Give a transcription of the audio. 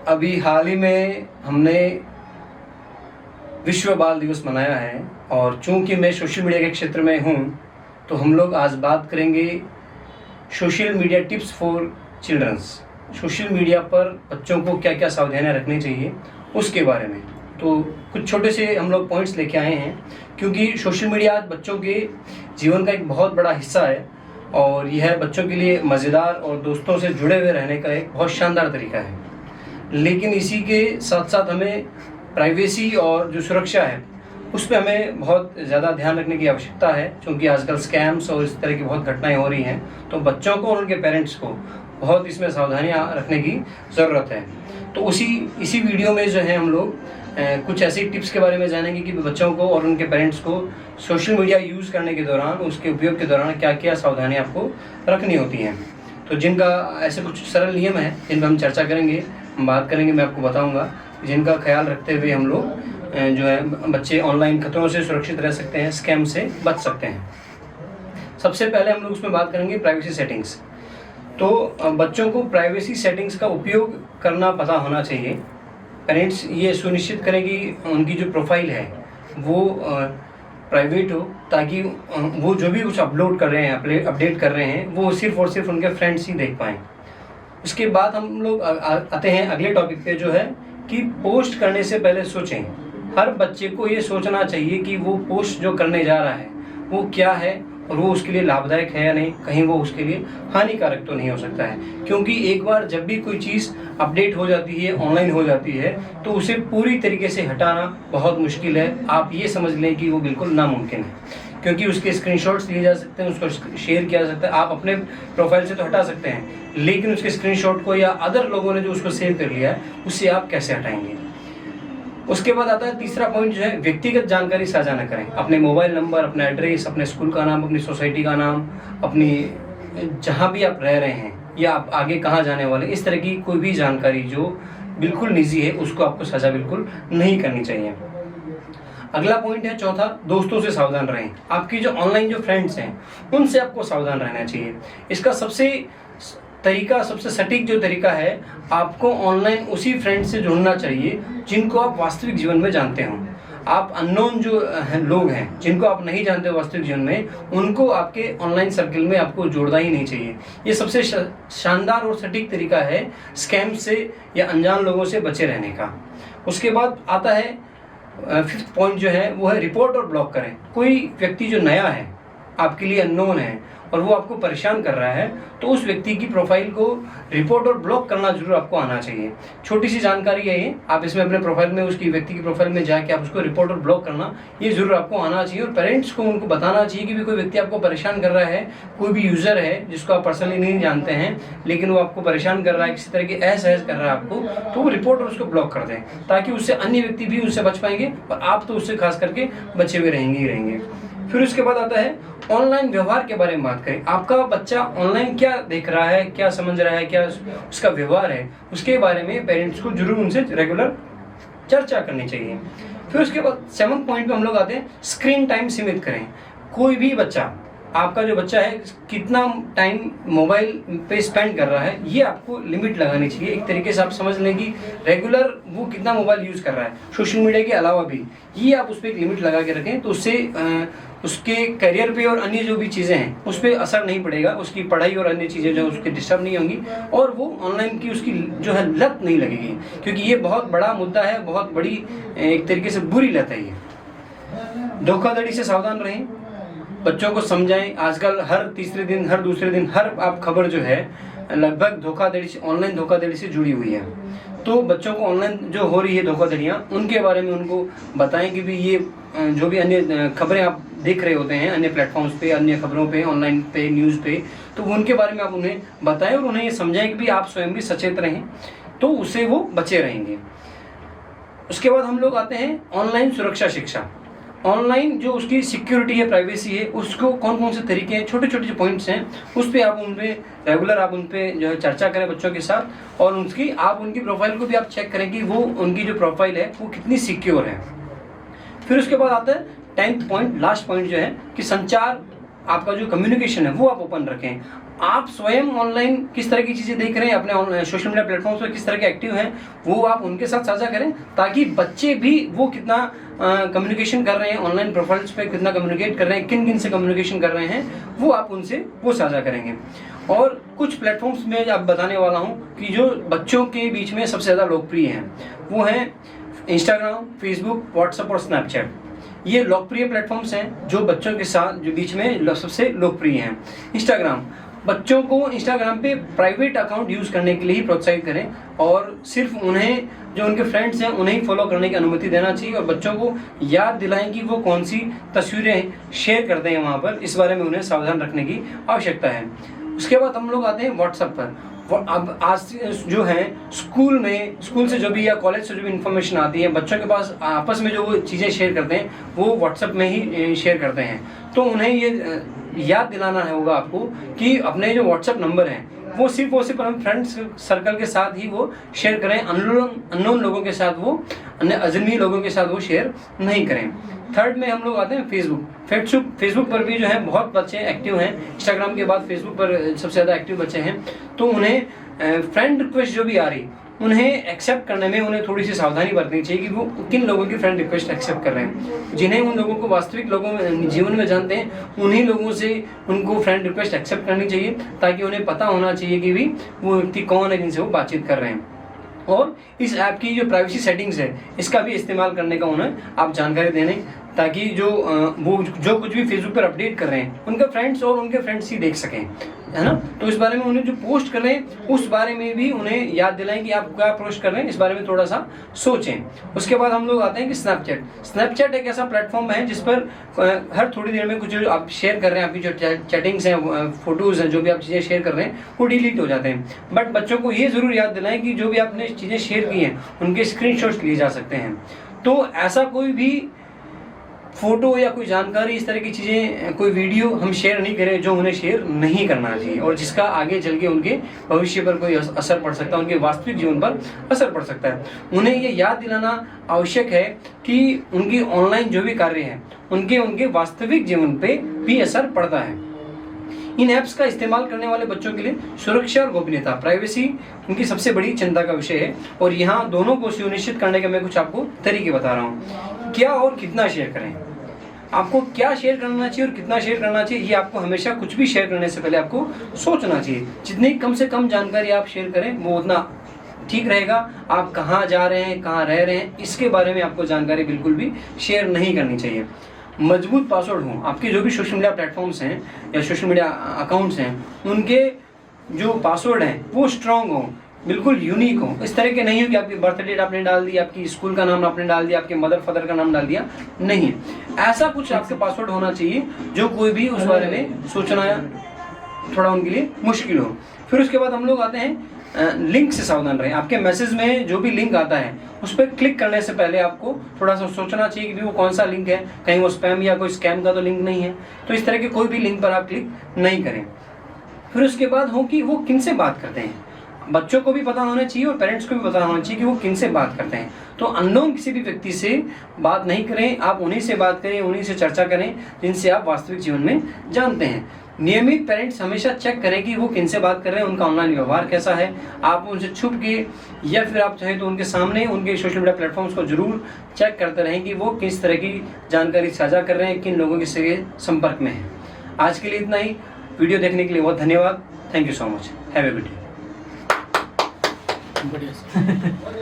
अभी हाल ही में हमने विश्व बाल दिवस मनाया है और चूंकि मैं सोशल मीडिया के क्षेत्र में हूँ तो हम लोग आज बात करेंगे social media tips for childrens. Social media पर बच्चों को क्या क्या सावधानियाँ रखनी चाहिए उसके बारे में। तो कुछ छोटे से हम लोग पॉइंट्स लेके आए हैं क्योंकि सोशल मीडिया आज बच्चों के जीवन का एक बहुत बड़ा हिस्सा है और यह बच्चों के लिए मज़ेदार और दोस्तों से जुड़े हुए रहने का एक बहुत शानदार तरीका है। लेकिन इसी के साथ साथ हमें प्राइवेसी और जो सुरक्षा है उस पर हमें बहुत ज़्यादा ध्यान रखने की आवश्यकता है क्योंकि आजकल स्कैम्स और इस तरह की बहुत घटनाएं हो रही हैं। तो बच्चों को और उनके पेरेंट्स को बहुत इसमें सावधानियां रखने की ज़रूरत है। तो इसी वीडियो में जो है हम लोग कुछ ऐसी टिप्स के बारे में जानेंगे कि बच्चों को और उनके पेरेंट्स को सोशल मीडिया यूज़ करने के दौरान, उसके उपयोग के दौरान क्या क्या सावधानियाँ आपको रखनी होती हैं। तो जिनका ऐसे कुछ सरल नियम है जिन पर हम चर्चा करेंगे, हम बात करेंगे, मैं आपको बताऊँगा, जिनका ख्याल रखते हुए हम लोग जो है बच्चे ऑनलाइन खतरों से सुरक्षित रह सकते हैं, स्कैम से बच सकते हैं। सबसे पहले हम लोग उसमें बात करेंगे प्राइवेसी सेटिंग्स। तो बच्चों को प्राइवेसी सेटिंग्स का उपयोग करना पता होना चाहिए। पेरेंट्स ये सुनिश्चित करें कि उनकी जो प्रोफाइल है वो प्राइवेट हो ताकि वो जो भी कुछ अपलोड कर रहे हैं, अपडेट कर रहे हैं, वो सिर्फ और सिर्फ उनके फ्रेंड्स ही देख पाएँ। उसके बाद हम लोग आते हैं अगले टॉपिक पे, जो है कि पोस्ट करने से पहले सोचें। हर बच्चे को ये सोचना चाहिए कि वो पोस्ट जो करने जा रहा है वो क्या है और वो उसके लिए लाभदायक है या नहीं, कहीं वो उसके लिए हानिकारक तो नहीं हो सकता है। क्योंकि एक बार जब भी कोई चीज़ अपडेट हो जाती है, ऑनलाइन हो जाती है, तो उसे पूरी तरीके से हटाना बहुत मुश्किल है। आप ये समझ लें कि वो बिल्कुल नामुमकिन है क्योंकि उसके स्क्रीनशॉट्स लिए जा सकते हैं, उसको शेयर किया जा सकता है। आप अपने प्रोफाइल से तो हटा सकते हैं, लेकिन उसके स्क्रीनशॉट को या अदर लोगों ने जो उसको सेव कर लिया है उससे आप कैसे हटाएंगे। उसके बाद आता है तीसरा पॉइंट, जो है व्यक्तिगत जानकारी साझा न करें। अपने मोबाइल नंबर, अपना एड्रेस, अपने स्कूल का नाम, अपनी सोसाइटी का नाम, अपनी जहाँ भी आप रह रहे हैं या आप आगे कहाँ जाने वाले, इस तरह की कोई भी जानकारी जो बिल्कुल निजी है उसको आपको साझा बिल्कुल नहीं करनी चाहिए। अगला पॉइंट है चौथा, दोस्तों से सावधान रहें। आपकी जो ऑनलाइन जो फ्रेंड्स हैं उनसे आपको सावधान रहना चाहिए। इसका सबसे सटीक जो तरीका है, आपको ऑनलाइन उसी फ्रेंड से जुड़ना चाहिए जिनको आप वास्तविक जीवन में जानते हो। आप अननोन जो लोग हैं जिनको आप नहीं जानते वास्तविक जीवन में, उनको आपके ऑनलाइन सर्किल में आपको जोड़ना ही नहीं चाहिए। ये सबसे शानदार और सटीक तरीका है स्कैम से या अनजान लोगों से बचे रहने का। उसके बाद आता है फिफ्थ पॉइंट, जो है वो है रिपोर्ट और ब्लॉक करें। कोई व्यक्ति जो नया है, आपके लिए अननोन है और वो आपको परेशान कर रहा है, तो उस व्यक्ति की प्रोफाइल को रिपोर्ट और ब्लॉक करना जरूर आपको आना चाहिए। छोटी सी जानकारी है ये, आप इसमें अपने प्रोफाइल में, उसकी व्यक्ति की प्रोफाइल में जाके आप उसको रिपोर्ट और ब्लॉक करना ये जरूर आपको आना चाहिए। और पेरेंट्स को उनको बताना चाहिए कि भी कोई व्यक्ति आपको परेशान कर रहा है, कोई भी यूजर है जिसको आप पर्सनली नहीं जानते हैं लेकिन वो आपको परेशान कर रहा है, किसी तरह की असहज कर रहा है आपको, तो वो रिपोर्ट और उसको ब्लॉक कर दें ताकि उससे अन्य व्यक्ति भी उससे बच पाएंगे और आप तो उससे खास करके बचे हुए रहेंगे ही रहेंगे। फिर उसके बाद आता है ऑनलाइन व्यवहार के बारे में बात करें। आपका बच्चा ऑनलाइन क्या देख रहा है, क्या समझ रहा है, क्या उसका व्यवहार है, उसके बारे में पेरेंट्स को जरूर उनसे रेगुलर चर्चा करनी चाहिए। फिर उसके बाद 7th पॉइंट पे हम लोग आते हैं, स्क्रीन टाइम सीमित करें। कोई भी बच्चा, आपका जो बच्चा है कितना टाइम मोबाइल पे स्पेंड कर रहा है, ये आपको लिमिट लगानी चाहिए। एक तरीके से आप समझ लें कि रेगुलर वो कितना मोबाइल यूज़ कर रहा है, सोशल मीडिया के अलावा भी, ये आप उस पर एक लिमिट लगा के रखें। तो उससे उसके करियर पे और अन्य जो भी चीज़ें हैं उस पर असर नहीं पड़ेगा, उसकी पढ़ाई और अन्य चीज़ें जो उसके डिस्टर्ब नहीं होंगी और वो ऑनलाइन की उसकी जो है लत नहीं लगेगी, क्योंकि ये बहुत बड़ा मुद्दा है, बहुत बड़ी एक तरीके से बुरी लत है ये। धोखाधड़ी से सावधान रहें, बच्चों को समझाएं। आजकल हर तीसरे दिन, हर दूसरे दिन, हर आप खबर जो है लगभग धोखाधड़ी से, ऑनलाइन धोखाधड़ी से जुड़ी हुई है। तो बच्चों को ऑनलाइन जो हो रही है धोखाधड़ियाँ, उनके बारे में उनको बताएं कि भी ये जो भी अन्य खबरें आप देख रहे होते हैं अन्य प्लेटफॉर्म्स पे, अन्य खबरों पे, ऑनलाइन पे, न्यूज़ पे, तो उनके बारे में आप उन्हें बताएं और उन्हें ये समझाएं कि भी आप स्वयं भी सचेत रहें, तो उससे वो बचे रहेंगे। उसके बाद हम लोग आते हैं ऑनलाइन सुरक्षा शिक्षा। ऑनलाइन जो उसकी सिक्योरिटी है, प्राइवेसी है, उसको कौन कौन से तरीके हैं, छोटे छोटे जो पॉइंट्स हैं, उस पर आप उन पर रेगुलर आप उन पर जो है चर्चा करें बच्चों के साथ, और आप उनकी प्रोफाइल को भी आप चेक करें कि वो उनकी जो प्रोफाइल है वो कितनी सिक्योर है। फिर उसके बाद आता है 10th पॉइंट, लास्ट पॉइंट, जो है कि संचार आपका जो कम्युनिकेशन है वो आप ओपन रखें। आप स्वयं ऑनलाइन किस तरह की चीज़ें देख रहे हैं, अपने सोशल मीडिया प्लेटफॉर्म्स पर किस तरह के एक्टिव हैं, वो आप उनके साथ साझा करें, ताकि बच्चे भी वो कितना कम्युनिकेशन कर रहे हैं ऑनलाइन प्रोफाइल्स पे, कितना कम्युनिकेट कर रहे हैं, किन किन से कम्युनिकेशन कर रहे हैं, वो आप उनसे वो साझा करेंगे। और कुछ प्लेटफॉर्म्स में अब बताने वाला हूँ कि जो बच्चों के बीच में सबसे ज़्यादा लोकप्रिय हैं, वो हैं इंस्टाग्राम, फेसबुक, व्हाट्सएप और स्नैपचैट। ये लोकप्रिय प्लेटफॉर्म्स हैं जो बच्चों के साथ जो बीच में सबसे लोकप्रिय हैं। इंस्टाग्राम, बच्चों को इंस्टाग्राम पे प्राइवेट अकाउंट यूज़ करने के लिए ही प्रोत्साहित करें और सिर्फ उन्हें, जो उनके फ्रेंड्स हैं, उन्हें ही फॉलो करने की अनुमति देना चाहिए और बच्चों को याद दिलाएं कि वो कौन सी तस्वीरें शेयर करते हैं वहाँ पर, इस बारे में उन्हें सावधान रखने की आवश्यकता है। उसके बाद हम लोग आते हैं व्हाट्सएप पर। अब आज जो है स्कूल से जो भी या कॉलेज से जो भी इंफॉर्मेशन आती है, बच्चों के पास आपस में जो वो चीज़ें शेयर करते हैं वो व्हाट्सएप में ही शेयर करते हैं। तो उन्हें ये याद दिलाना होगा आपको कि अपने जो व्हाट्सएप नंबर हैं वो सिर्फ अपने फ्रेंड्स सर्कल के साथ ही वो शेयर करें, अननोन लोगों के साथ, वो अन्य अजनबी लोगों के साथ वो शेयर नहीं करें। थर्ड में हम लोग आते हैं फेसबुक पर भी जो है बहुत बच्चे एक्टिव हैं। इंस्टाग्राम के बाद फेसबुक पर सबसे ज़्यादा एक्टिव बच्चे हैं। तो उन्हें फ्रेंड रिक्वेस्ट जो भी आ रही, उन्हें एक्सेप्ट करने में उन्हें थोड़ी सी सावधानी बरतनी चाहिए कि वो किन लोगों की फ्रेंड रिक्वेस्ट एक्सेप्ट कर रहे हैं। जिन्हें उन लोगों को वास्तविक लोगों में जीवन में जानते हैं, उन्हीं लोगों से उनको फ्रेंड रिक्वेस्ट एक्सेप्ट करनी चाहिए, ताकि उन्हें पता होना चाहिए कि भी वो व्यक्ति कौन है जिनसे वो बातचीत कर रहे हैं। और इस ऐप की जो प्राइवेसी सेटिंग्स है, इसका भी इस्तेमाल करने का उन्हें आप जानकारी देने, ताकि वो जो कुछ भी फेसबुक पर अपडेट कर रहे हैं उनके फ्रेंड्स और उनके फ्रेंड्स ही देख सकें, है ना। तो इस बारे में उन्हें जो पोस्ट कर रहे हैं उस बारे में भी उन्हें याद दिलाएं कि आप क्या पोस्ट कर रहे हैं, इस बारे में थोड़ा सा सोचें। उसके बाद हम लोग आते हैं कि स्नैपचैट एक ऐसा प्लेटफॉर्म है जिस पर हर थोड़ी देर में कुछ आप शेयर कर रहे हैं, आपकी जो चैटिंग्स हैं, फोटोज़ हैं, जो भी आप चीज़ें शेयर कर रहे हैं वो डिलीट हो जाते हैं। बट बच्चों को ये ज़रूर याद दिलाएं कि जो भी आपने चीज़ें शेयर की हैं उनके स्क्रीनशॉट्स लिए जा सकते हैं। तो ऐसा कोई भी फोटो या कोई जानकारी, इस तरह की चीज़ें, कोई वीडियो हम शेयर नहीं करें जो उन्हें शेयर नहीं करना चाहिए और जिसका आगे चल के उनके भविष्य पर कोई असर पड़ सकता है, उनके वास्तविक जीवन पर असर पड़ सकता है। उन्हें ये याद दिलाना आवश्यक है कि उनकी ऑनलाइन जो भी कार्य है उनके वास्तविक जीवन पे भी असर पड़ता है। इन ऐप्स का इस्तेमाल करने वाले बच्चों के लिए सुरक्षा और गोपनीयता, प्राइवेसी उनकी सबसे बड़ी चिंता का विषय है और यहाँ दोनों को सुनिश्चित करने के मैं कुछ आपको तरीके बता रहा हूँ। क्या और कितना शेयर करें, आपको क्या शेयर करना चाहिए और कितना शेयर करना चाहिए, ये आपको हमेशा कुछ भी शेयर करने से पहले आपको सोचना चाहिए। जितनी कम से कम जानकारी आप शेयर करें वो उतना ठीक रहेगा। आप कहाँ जा रहे हैं, कहाँ रह रहे हैं, इसके बारे में आपको जानकारी बिल्कुल भी शेयर नहीं करनी चाहिए। मजबूत पासवर्ड हो, आपके जो भी सोशल मीडिया प्लेटफॉर्म्स हैं या सोशल मीडिया अकाउंट्स हैं, उनके जो पासवर्ड हैं वो स्ट्रांग हो, बिल्कुल यूनिक हो। इस तरह के नहीं हो कि आपकी बर्थ डेट आपने डाल दी, आपकी स्कूल का नाम आपने डाल दिया, आपके मदर फादर का नाम डाल दिया, नहीं। ऐसा कुछ आपके पासवर्ड होना चाहिए जो कोई भी उस बारे में सोचना थोड़ा उनके लिए मुश्किल हो। फिर उसके बाद हम लोग आते हैं लिंक से सावधान रहें। आपके मैसेज में जो भी लिंक आता है उस पर क्लिक करने से पहले आपको थोड़ा सा सोचना चाहिए कि वो कौन सा लिंक है, कहीं वो स्पैम या कोई स्कैम का तो लिंक नहीं है। तो इस तरह के कोई भी लिंक पर आप क्लिक नहीं करें। फिर उसके बाद हो कि वो किन से बात करते हैं, बच्चों को भी पता होना चाहिए और पेरेंट्स को भी पता होना चाहिए कि वो किन से बात करते हैं। तो अननोन किसी भी व्यक्ति से बात नहीं करें, आप उन्हीं से बात करें, उन्हीं से चर्चा करें जिनसे आप वास्तविक जीवन में जानते हैं। नियमित पेरेंट्स हमेशा चेक करें कि वो किन से बात कर रहे हैं, उनका ऑनलाइन व्यवहार कैसा है। आप उनसे छुप के या फिर आप चाहें तो उनके सामने उनके सोशल मीडिया प्लेटफॉर्म्स को जरूर चेक करते रहें कि वो किस तरह की जानकारी साझा कर रहे हैं, किन लोगों के से संपर्क में हैं। आज के लिए इतना ही। वीडियो देखने के लिए बहुत धन्यवाद। Thank you so much. Have a good day. बढ़िया।